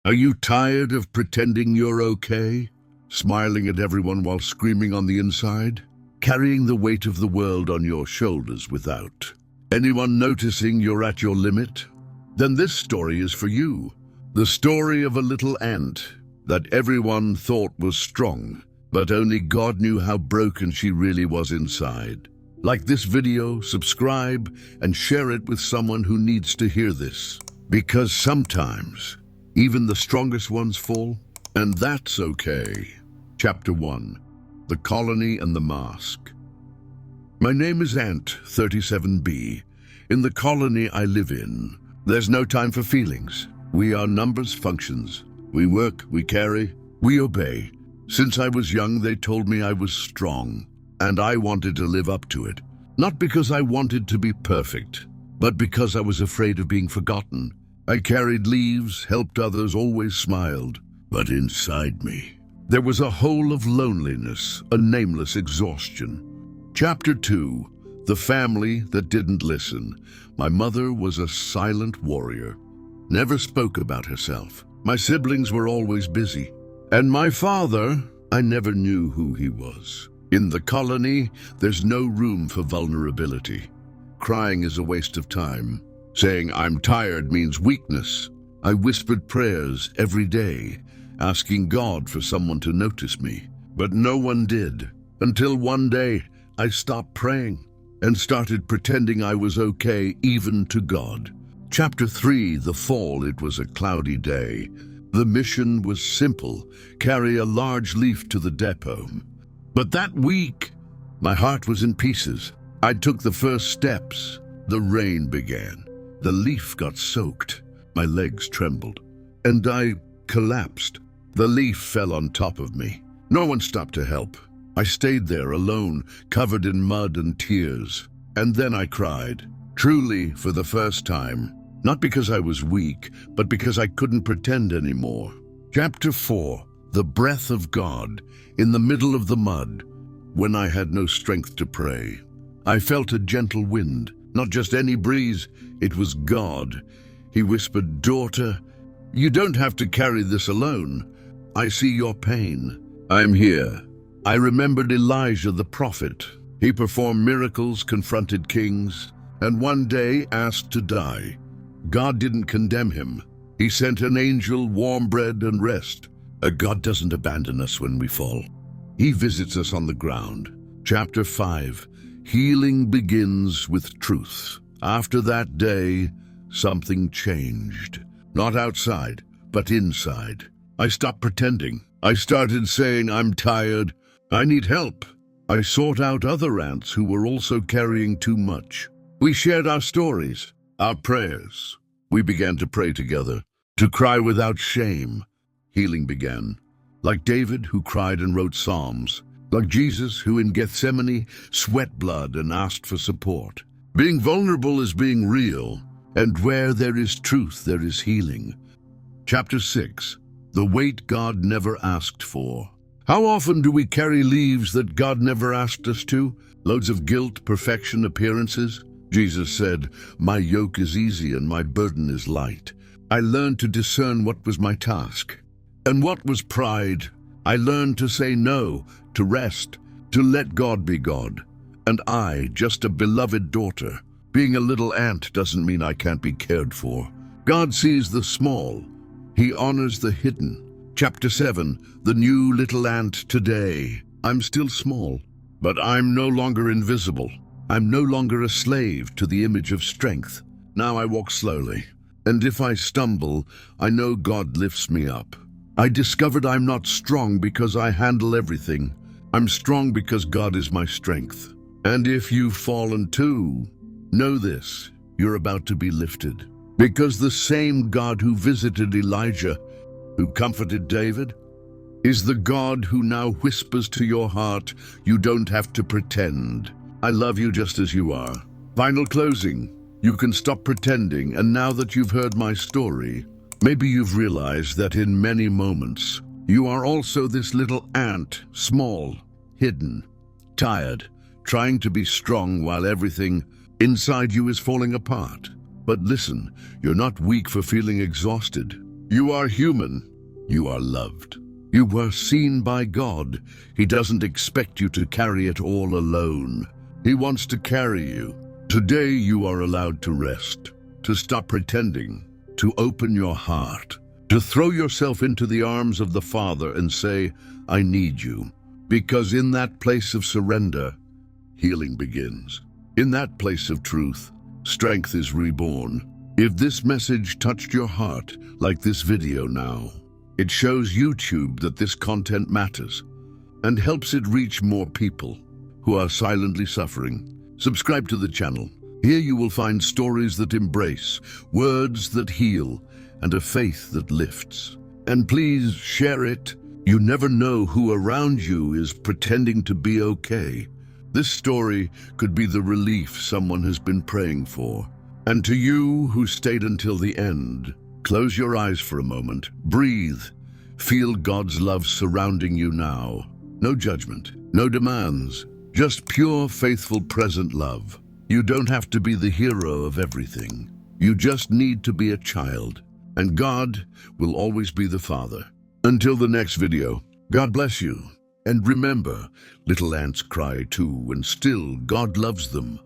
Are you tired of pretending you're okay? Smiling at everyone while screaming on the inside? Carrying the weight of the world on your shoulders without anyone noticing you're at your limit? Then this story is for you. The story of a little ant that everyone thought was strong, but only God knew how broken she really was inside. Like this video, subscribe, and share it with someone who needs to hear this. Because sometimes, even the strongest ones fall, and that's okay. Chapter 1. The Colony and the Mask. My name is Ant 37B. In the colony I live in, there's no time for feelings. We are numbers, functions. We work, we carry, we obey. Since I was young, they told me I was strong, and I wanted to live up to it. Not because I wanted to be perfect, but because I was afraid of being forgotten. I carried leaves, helped others, always smiled. But inside me, there was a hole of loneliness, a nameless exhaustion. Chapter 2. The Family That Didn't Listen. My mother was a silent warrior. Never spoke about herself. My siblings were always busy. And my father, I never knew who he was. In the colony, there's no room for vulnerability. Crying is a waste of time. Saying I'm tired means weakness. I whispered prayers every day, asking God for someone to notice me. But no one did, until one day I stopped praying and started pretending I was okay even to God. Chapter 3. The Fall. It was a cloudy day. The mission was simple: carry a large leaf to the depot. But that week, my heart was in pieces. I took the first steps. The rain began. The leaf got soaked. My legs trembled, and I collapsed. The leaf fell on top of me. No one stopped to help. I stayed there alone, covered in mud and tears. And then I cried, truly for the first time. Not because I was weak, but because I couldn't pretend anymore. Chapter 4. The Breath of God. In the middle of the mud, when I had no strength to pray, I felt a gentle wind. Not just any breeze, it was God. He whispered, "Daughter, you don't have to carry this alone. I see your pain. I'm here." I remembered Elijah the prophet. He performed miracles, confronted kings, and one day asked to die. God didn't condemn him. He sent an angel, warm bread, and rest. God doesn't abandon us when we fall. He visits us on the ground. Chapter 5. Healing begins with truth. After that day, something changed. Not outside, but inside. I stopped pretending. I started saying, I'm tired. I need help. I sought out other ants who were also carrying too much. We shared our stories, our prayers. We began to pray together, to cry without shame. Healing began. Like David, who cried and wrote Psalms. Like Jesus, who in Gethsemane sweat blood and asked for support. Being vulnerable is being real, and where there is truth, there is healing. Chapter 6. The Weight God Never Asked For. How often do we carry leaves that God never asked us to? Loads of guilt, perfection, appearances? Jesus said, "My yoke is easy and my burden is light." I learned to discern what was my task. And what was pride? I learned to say no, to rest, to let God be God. And I, just a beloved daughter. Being a little ant doesn't mean I can't be cared for. God sees the small. He honors the hidden. Chapter 7. The New Little Ant Today. I'm still small, but I'm no longer invisible. I'm no longer a slave to the image of strength. Now I walk slowly, and if I stumble, I know God lifts me up. I discovered I'm not strong because I handle everything. I'm strong because God is my strength. And if you've fallen too, know this: you're about to be lifted. Because the same God who visited Elijah, who comforted David, is the God who now whispers to your heart, you don't have to pretend. I love you just as you are. Final closing. You can stop pretending, and now that you've heard my story, maybe you've realized that in many moments, you are also this little ant, small, hidden, tired, trying to be strong while everything inside you is falling apart. But listen, you're not weak for feeling exhausted. You are human. You are loved. You were seen by God. He doesn't expect you to carry it all alone. He wants to carry you. Today you are allowed to rest, to stop pretending, to open your heart, to throw yourself into the arms of the Father and say, I need you. Because in that place of surrender, healing begins. In that place of truth, strength is reborn. If this message touched your heart, like this video now, it shows YouTube that this content matters and helps it reach more people who are silently suffering. Subscribe to the channel. Here you will find stories that embrace, words that heal, and a faith that lifts. And please share it. You never know who around you is pretending to be okay. This story could be the relief someone has been praying for. And to you who stayed until the end, close your eyes for a moment, breathe, feel God's love surrounding you now. No judgment, no demands, just pure, faithful, present love. You don't have to be the hero of everything. You just need to be a child, and God will always be the Father. Until the next video, God bless you. And remember, little ants cry too, and still God loves them.